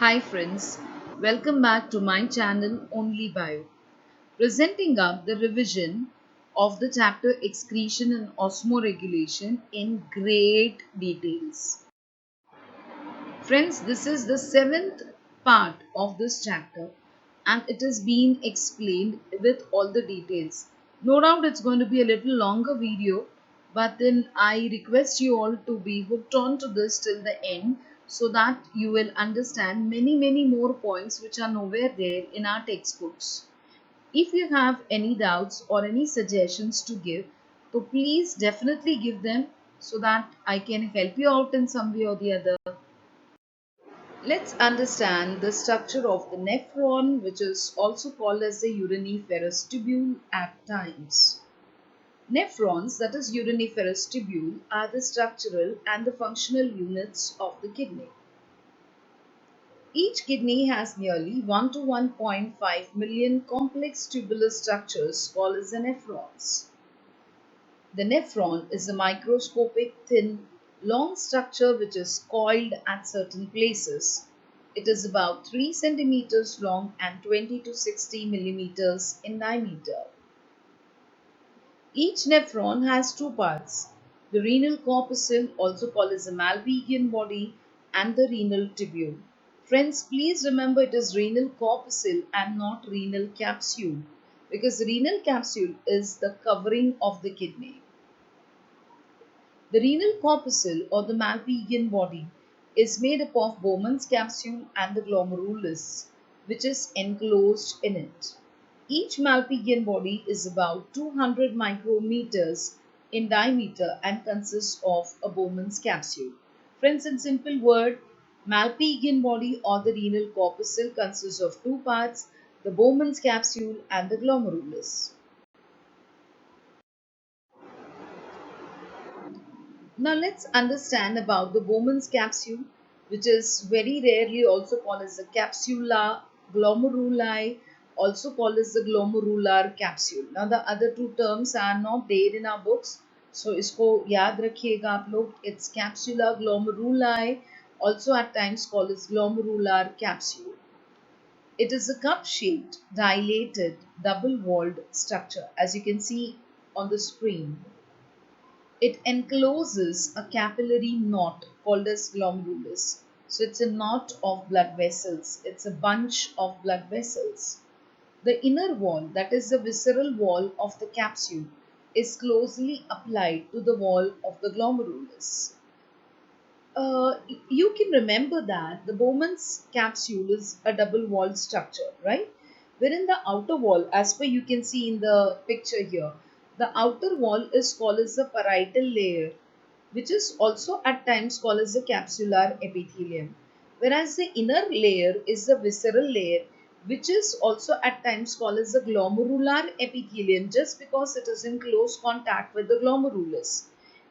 Hi friends, welcome back to my channel Only Bio, presenting up the revision of the chapter Excretion and Osmoregulation in great details. Friends, this is the seventh part of this chapter and it is being explained with all the details. No doubt it's going to be a little longer video, but then I request you all to be hooked on to this till the end so that you will understand many more points which are nowhere there in our textbooks. If you have any doubts or any suggestions to give, so please definitely give them so that I can help you out in some way or the other. Let's understand the structure of the nephron, which is also called as the uriniferous tubule at times. Nephrons, that is uriniferous tubule, are the structural and the functional units of the kidney. Each kidney has nearly 1 to 1.5 million complex tubular structures called as the nephrons. The nephron is a microscopic, thin, long structure which is coiled at certain places. It is about 3 centimeters long and 20 to 60 millimeters in diameter. Each nephron has two parts, the renal corpuscle, also called as the Malpighian body, and the renal tubule. Friends, please remember it is renal corpuscle and not renal capsule, because the renal capsule is the covering of the kidney. The renal corpuscle or the Malpighian body is made up of Bowman's capsule and the glomerulus, which is enclosed in it. Each Malpighian body is about 200 micrometers in diameter and consists of a Bowman's capsule. Friends, in simple word, Malpighian body or the renal corpuscle consists of two parts, the Bowman's capsule and the glomerulus. Now let's understand about the Bowman's capsule, which is very rarely also called as the capsula glomeruli, also called as the glomerular capsule. Now the other two terms are not there in our books, so isko yaad rakhiyega aap log. It's capsula glomeruli, also at times called as glomerular capsule. It is a cup-shaped, dilated, double-walled structure, as you can see on the screen. It encloses a capillary knot called as glomerulus. So it's a knot of blood vessels. It's a bunch of blood vessels. The inner wall, that is the visceral wall of the capsule, is closely applied to the wall of the glomerulus. Uh, you can remember that the Bowman's capsule is a double-walled structure, right? Wherein the outer wall, as per you can see in the picture here, the outer wall is called as the parietal layer, which is also at times called as the capsular epithelium. Whereas the inner layer is the visceral layer, which is also at times called as the glomerular epithelium, just because it is in close contact with the glomerulus.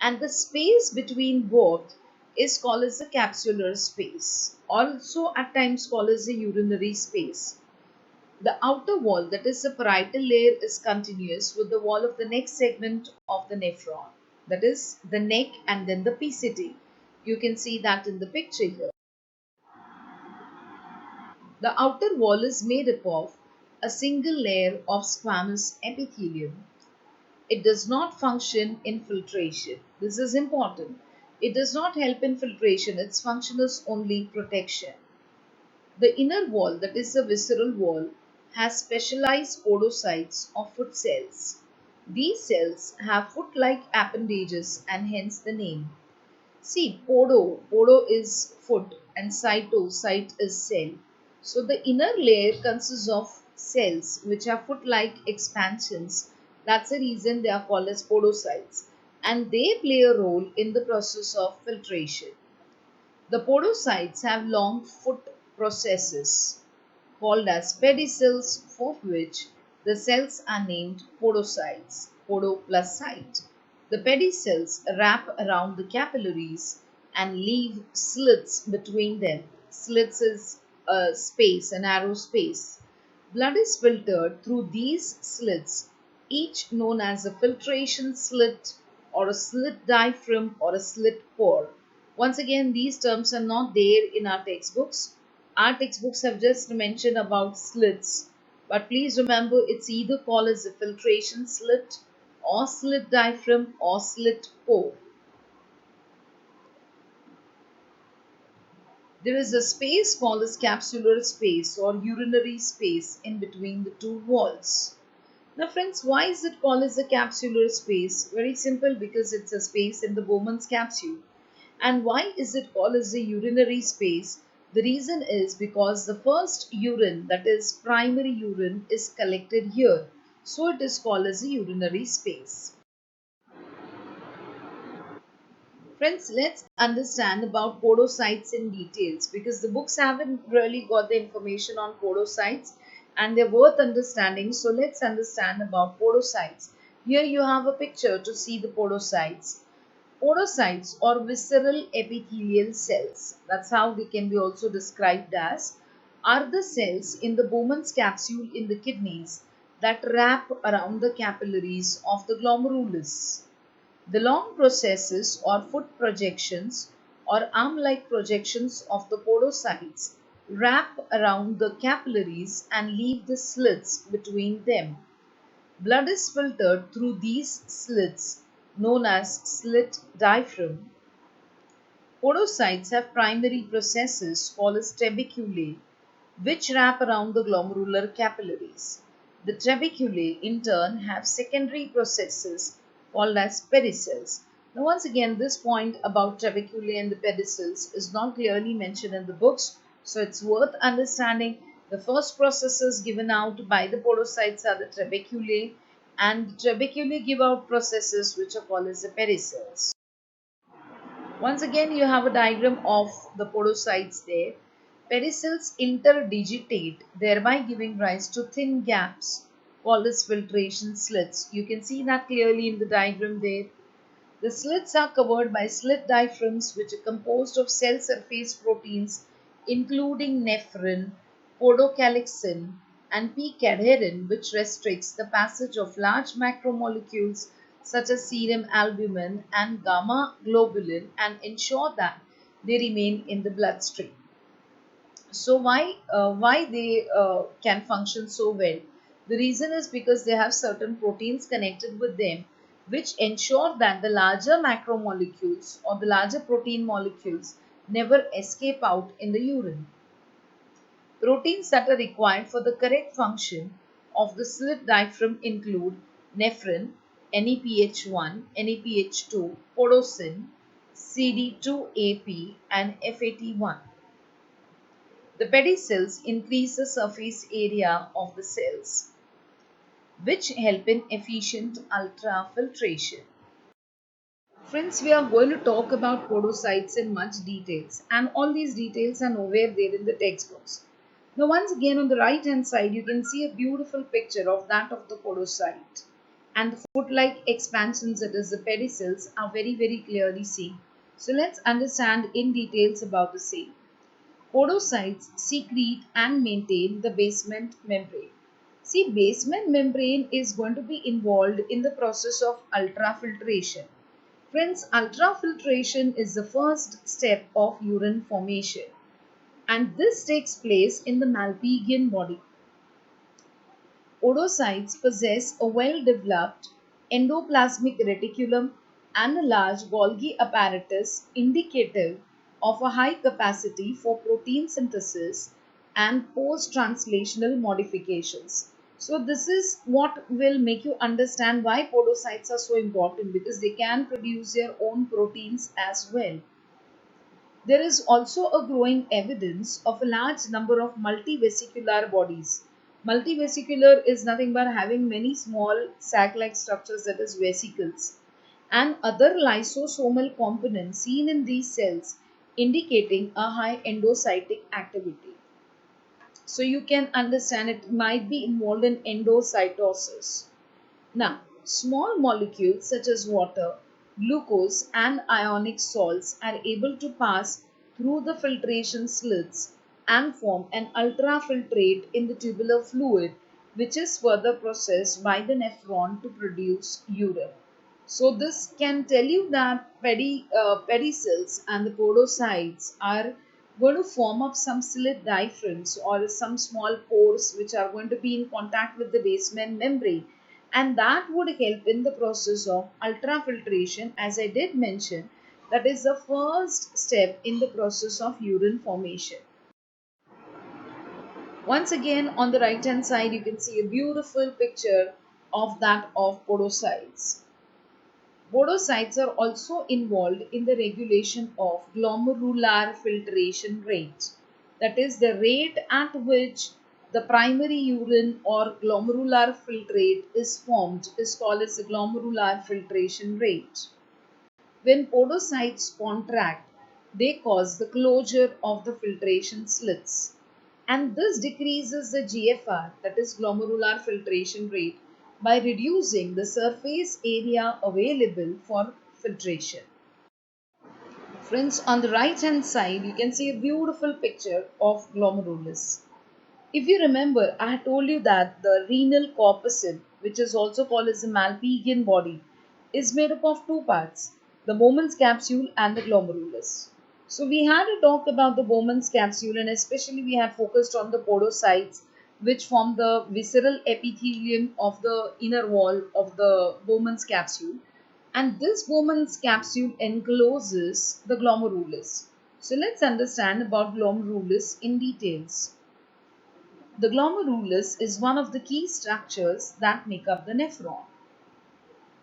And the space between both is called as the capsular space, also at times called as the urinary space. The outer wall, that is the parietal layer, is continuous with the wall of the next segment of the nephron, that is the neck and then the PCT. You can see that in the picture here. The outer wall is made up of a single layer of squamous epithelium. It does not function in filtration. This is important. It does not help in filtration. Its function is only protection. The inner wall, that is the visceral wall, has specialized podocytes or foot cells. These cells have foot-like appendages and hence the name. See, podo is foot and site is cell. So the inner layer consists of cells which are foot-like expansions. That's the reason they are called as podocytes. And they play a role in the process of filtration. The podocytes have long foot processes called as pedicels, for which the cells are named podocytes, podo plus cyte. The pedicels wrap around the capillaries and leave slits between them. Slits is a space, a narrow space. Blood is filtered through these slits, each known as a filtration slit or a slit diaphragm or a slit pore. Once again, these terms are not there in our textbooks. Our textbooks have just mentioned about slits, but please remember it's either called as a filtration slit or slit diaphragm or slit pore. There is a space called as capsular space or urinary space in between the two walls. Now friends, why is it called as a capsular space? Very simple, because it's a space in the Bowman's capsule. And why is it called as a urinary space? The reason is because the first urine, that is primary urine, is collected here. So it is called as a urinary space. Friends, let's understand about podocytes in details, because the books haven't really got the information on podocytes and they're worth understanding. So let's understand about podocytes. Here you have a picture to see the podocytes. Podocytes or visceral epithelial cells, that's how they can be also described as, are the cells in the Bowman's capsule in the kidneys that wrap around the capillaries of the glomerulus. The long processes or foot projections or arm-like projections of the podocytes wrap around the capillaries and leave the slits between them. Blood is filtered through these slits, known as slit diaphragm. Podocytes have primary processes called as trabeculae, which wrap around the glomerular capillaries. The trabeculae, in turn, have secondary processes called as pedicels. Now, once again, this point about trabeculae and the pedicels is not clearly mentioned in the books, so it's worth understanding. The first processes given out by the podocytes are the trabeculae, and the trabeculae give out processes which are called as the pedicels. Once again, you have a diagram of the podocytes there. Pedicels interdigitate, thereby giving rise to thin gaps called as filtration slits. You can see that clearly in the diagram there. The slits are covered by slit diaphragms, which are composed of cell surface proteins including nephrin, podocalcin, and p-cadherin, which restricts the passage of large macromolecules such as serum albumin and gamma globulin and ensure that they remain in the bloodstream. So why they can function so well? The reason is because they have certain proteins connected with them which ensure that the larger macromolecules or the larger protein molecules never escape out in the urine. Proteins that are required for the correct function of the slit diaphragm include nephrin, NAPH1, NAPH2, podocin, CD2AP, and FAT1. The pedicels increase the surface area of the cells, which help in efficient ultrafiltration. Friends, we are going to talk about podocytes in much details, and all these details are nowhere there in the textbooks. Now, once again, on the right hand side, you can see a beautiful picture of that of the podocyte, and the foot-like expansions, that is the pedicels, are very clearly seen. So let's understand in details about the same. Podocytes secrete and maintain the basement membrane. See, basement membrane is going to be involved in the process of ultrafiltration. Friends, ultrafiltration is the first step of urine formation, and this takes place in the Malpighian body. Podocytes possess a well-developed endoplasmic reticulum and a large Golgi apparatus indicative of a high capacity for protein synthesis and post-translational modifications. So this is what will make you understand why podocytes are so important, because they can produce their own proteins as well. There is also a growing evidence of a large number of multivesicular bodies. Multivesicular is nothing but having many small sac-like structures, that is vesicles, and other lysosomal components seen in these cells, indicating a high endocytic activity. So you can understand it might be involved in endocytosis. Now, small molecules such as water, glucose, and ionic salts are able to pass through the filtration slits and form an ultrafiltrate in the tubular fluid, which is further processed by the nephron to produce urine. So this can tell you that pedicels and the podocytes are going to form up some slit diaphragms or some small pores which are going to be in contact with the basement membrane, and that would help in the process of ultrafiltration. As I did mention, that is the first step in the process of urine formation. Once again, on the right hand side, you can see a beautiful picture of that of podocytes. Podocytes are also involved in the regulation of glomerular filtration rate. That is, the rate at which the primary urine or glomerular filtrate is formed is called as the glomerular filtration rate. When podocytes contract, they cause the closure of the filtration slits, and this decreases the GFR, that is glomerular filtration rate, by reducing the surface area available for filtration. Friends, on the right hand side, you can see a beautiful picture of glomerulus. If you remember, I had told you that the renal corpuscle, which is also called as the Malpighian body, is made up of two parts, the Bowman's capsule and the glomerulus. So we had a talk about the Bowman's capsule, and especially we had focused on the podocytes, which form the visceral epithelium of the inner wall of the Bowman's capsule. And this Bowman's capsule encloses the glomerulus. So let's understand about glomerulus in details. The glomerulus is one of the key structures that make up the nephron.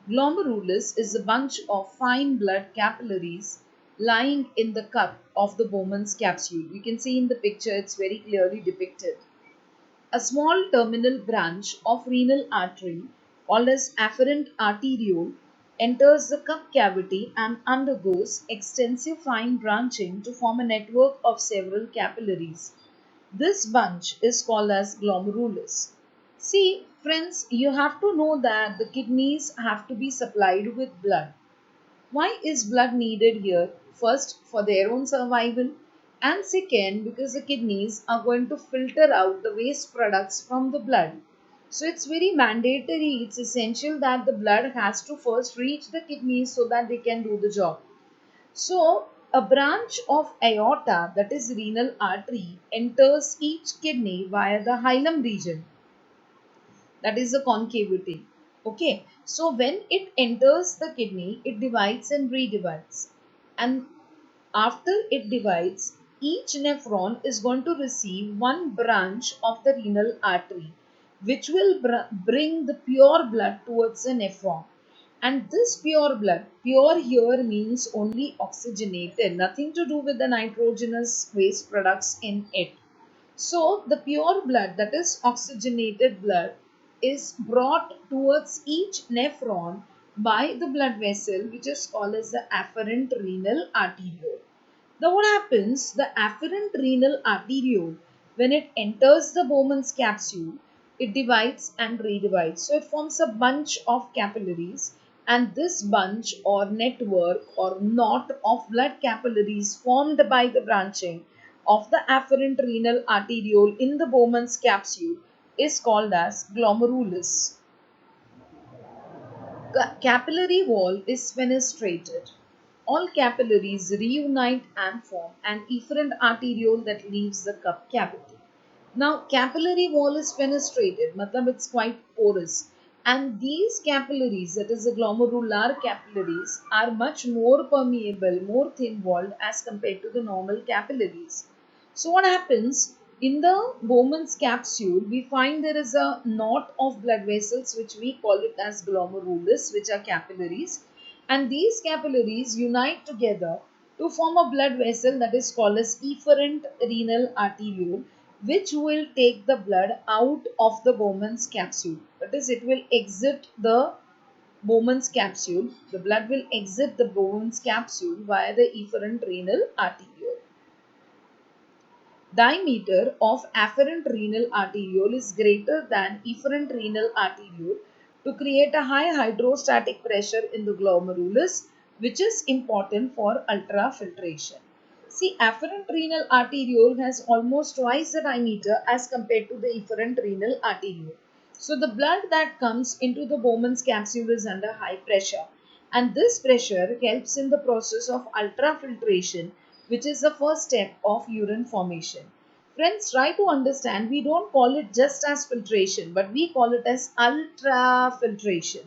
Glomerulus is a bunch of fine blood capillaries lying in the cup of the Bowman's capsule. You can see in the picture it's very clearly depicted. A small terminal branch of renal artery called as afferent arteriole enters the cup cavity and undergoes extensive fine branching to form a network of several capillaries. This bunch is called as glomerulus. See, friends, you have to know that the kidneys have to be supplied with blood. Why is blood needed here? First, for their own survival, and second, because the kidneys are going to filter out the waste products from the blood. So it's very mandatory, it's essential that the blood has to first reach the kidneys so that they can do the job. So, a branch of aorta, that is renal artery, enters each kidney via the hilum region, that is the concavity. Okay, so when it enters the kidney, it divides and redivides. And after it divides, each nephron is going to receive one branch of the renal artery, which will bring the pure blood towards the nephron. And this pure blood, pure here means only oxygenated, nothing to do with the nitrogenous waste products in it. So the pure blood, that is oxygenated blood, is brought towards each nephron by the blood vessel, which is called as the afferent renal arteriole. Now what happens? The afferent renal arteriole, when it enters the Bowman's capsule, it divides and redivides. So it forms a bunch of capillaries, and this bunch or network or knot of blood capillaries formed by the branching of the afferent renal arteriole in the Bowman's capsule is called as glomerulus. Capillary wall is fenestrated. All capillaries reunite and form an efferent arteriole that leaves the cup cavity. Now, capillary wall is fenestrated, matlab it's quite porous. And these capillaries, that is the glomerular capillaries, are much more permeable, more thin-walled as compared to the normal capillaries. So what happens? In the Bowman's capsule, we find there is a knot of blood vessels which we call it as glomerulus, which are capillaries. And these capillaries unite together to form a blood vessel that is called as efferent renal arteriole, which will take the blood out of the Bowman's capsule. That is, it will exit the Bowman's capsule. The blood will exit the Bowman's capsule via the efferent renal arteriole. Diameter of afferent renal arteriole is greater than efferent renal arteriole to create a high hydrostatic pressure in the glomerulus, which is important for ultrafiltration. See, afferent renal arteriole has almost twice the diameter as compared to the efferent renal arteriole. So the blood that comes into the Bowman's capsule is under high pressure, and this pressure helps in the process of ultrafiltration which is the first step of urine formation. Friends, try to understand, we don't call it just as filtration, but we call it as ultrafiltration.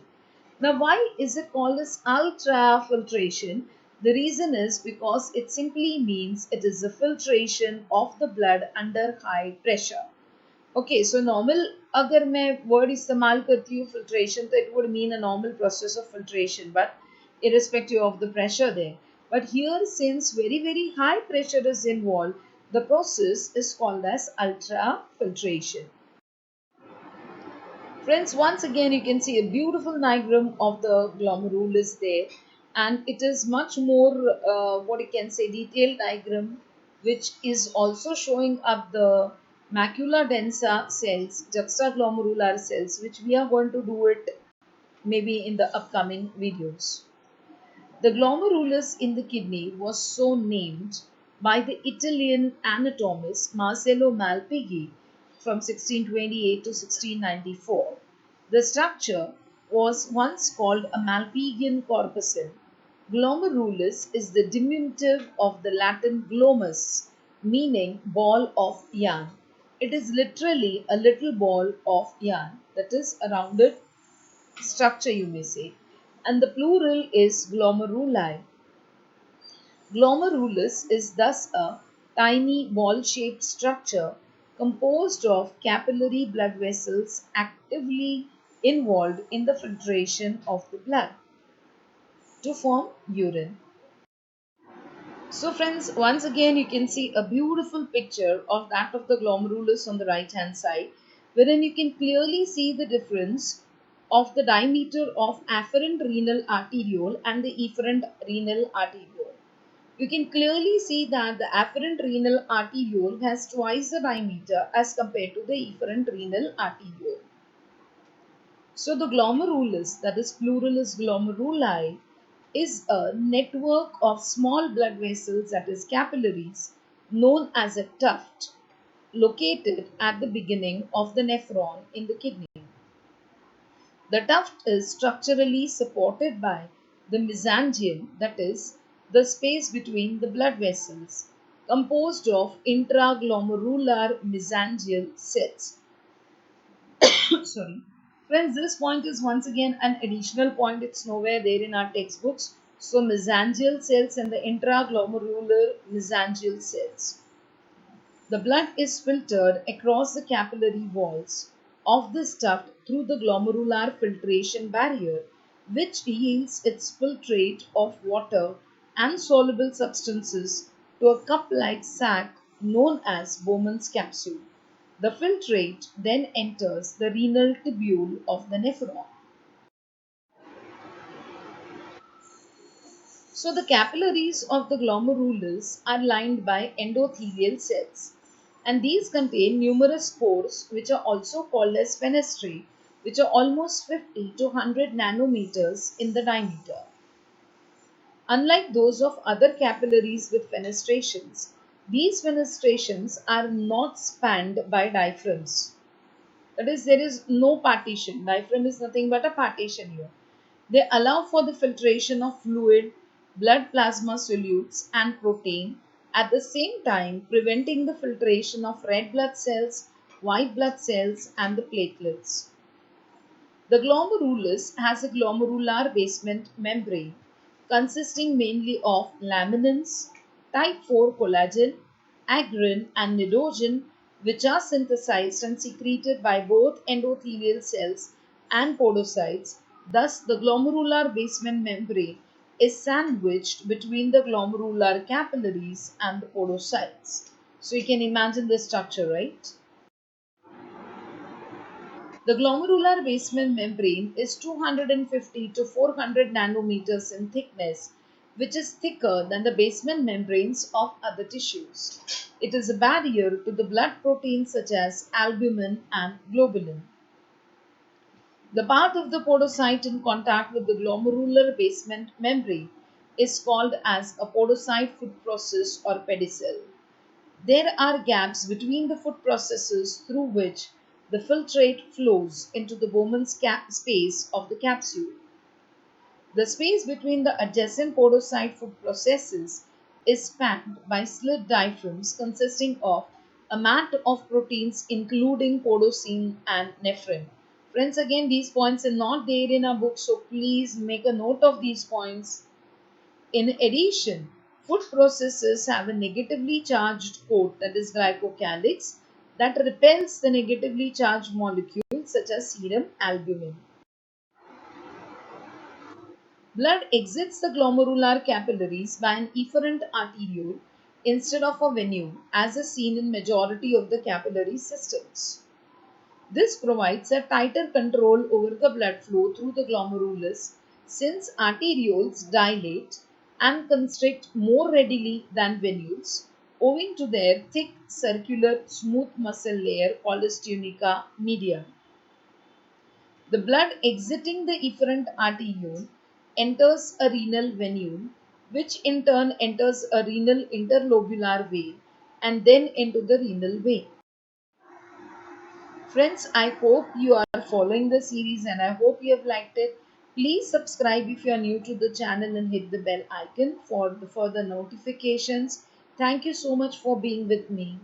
Now, why is it called as ultrafiltration? The reason is because it simply means it is the filtration of the blood under high pressure. Okay, so normal अगर मैं word इस्तेमाल करती हूँ filtration, तो it would mean a normal process of filtration, but irrespective of the pressure there. But here, since very high pressure is involved, the process is called as ultrafiltration. Friends, once again you can see a beautiful diagram of the glomerulus there, and it is much more what you can say detailed diagram, which is also showing up the macula densa cells, juxtaglomerular cells, which we are going to do it maybe in the upcoming videos. The glomerulus in the kidney was so named by the Italian anatomist Marcello Malpighi from 1628 to 1694. The structure was once called a Malpighian corpuscle. Glomerulus is the diminutive of the Latin glomus, meaning ball of yarn. It is literally a little ball of yarn, that is a rounded structure, you may say. And the plural is glomeruli. Glomerulus is thus a tiny ball-shaped structure composed of capillary blood vessels actively involved in the filtration of the blood to form urine. So friends, once again you can see a beautiful picture of that of the glomerulus on the right hand side, wherein you can clearly see the difference of the diameter of afferent renal arteriole and the efferent renal arteriole. You can clearly see that the afferent renal arteriole has twice the diameter as compared to the efferent renal arteriole. So the glomerulus, that is plural is glomeruli, is a network of small blood vessels, that is capillaries, known as a tuft, located at the beginning of the nephron in the kidney. The tuft is structurally supported by the mesangium, that is, the space between the blood vessels, composed of intraglomerular mesangial cells. Sorry. Friends, this point is once again an additional point. It's nowhere there in our textbooks. So, mesangial cells and the intraglomerular mesangial cells. The blood is filtered across the capillary walls of the tuft through the glomerular filtration barrier, which yields its filtrate of water and soluble substances to a cup-like sac known as Bowman's capsule. The filtrate then enters the renal tubule of the nephron. So the capillaries of the glomerulus are lined by endothelial cells, and these contain numerous pores which are also called as fenestrae, which are almost 50 to 100 nanometers in the diameter. Unlike those of other capillaries with fenestrations, these fenestrations are not spanned by diaphragms. That is, there is no partition. Diaphragm is nothing but a partition here. They allow for the filtration of fluid, blood plasma solutes, and protein, at the same time preventing the filtration of red blood cells, white blood cells, and the platelets. The glomerulus has a glomerular basement membrane consisting mainly of laminins, type 4 collagen, agrin, and nidogen, which are synthesized and secreted by both endothelial cells and podocytes. Thus, the glomerular basement membrane is sandwiched between the glomerular capillaries and the podocytes. So, you can imagine the structure, right? The glomerular basement membrane is 250 to 400 nanometers in thickness, which is thicker than the basement membranes of other tissues. It is a barrier to the blood proteins such as albumin and globulin. The part of the podocyte in contact with the glomerular basement membrane is called as a podocyte foot process or pedicel. There are gaps between the foot processes through which the filtrate flows into the Bowman's space of the capsule. The space between the adjacent podocyte foot processes is spanned by slit diaphragms consisting of a mat of proteins including podocin and nephrin. Friends, again, these points are not there in our book, so please make a note of these points. In addition, food processors have a negatively charged coat, that is glycocalyx, that repels the negatively charged molecules such as serum albumin. Blood exits the glomerular capillaries by an efferent arteriole instead of a venule, as is seen in majority of the capillary systems. This provides a tighter control over the blood flow through the glomerulus since arterioles dilate and constrict more readily than venules owing to their thick circular smooth muscle layer called as tunica media. The blood exiting the efferent arteriole enters a renal venule, which in turn enters a renal interlobular vein and then into the renal vein. Friends, I hope you are following the series and I hope you have liked it. Please subscribe if you are new to the channel and hit the bell icon for the further notifications. Thank you so much for being with me.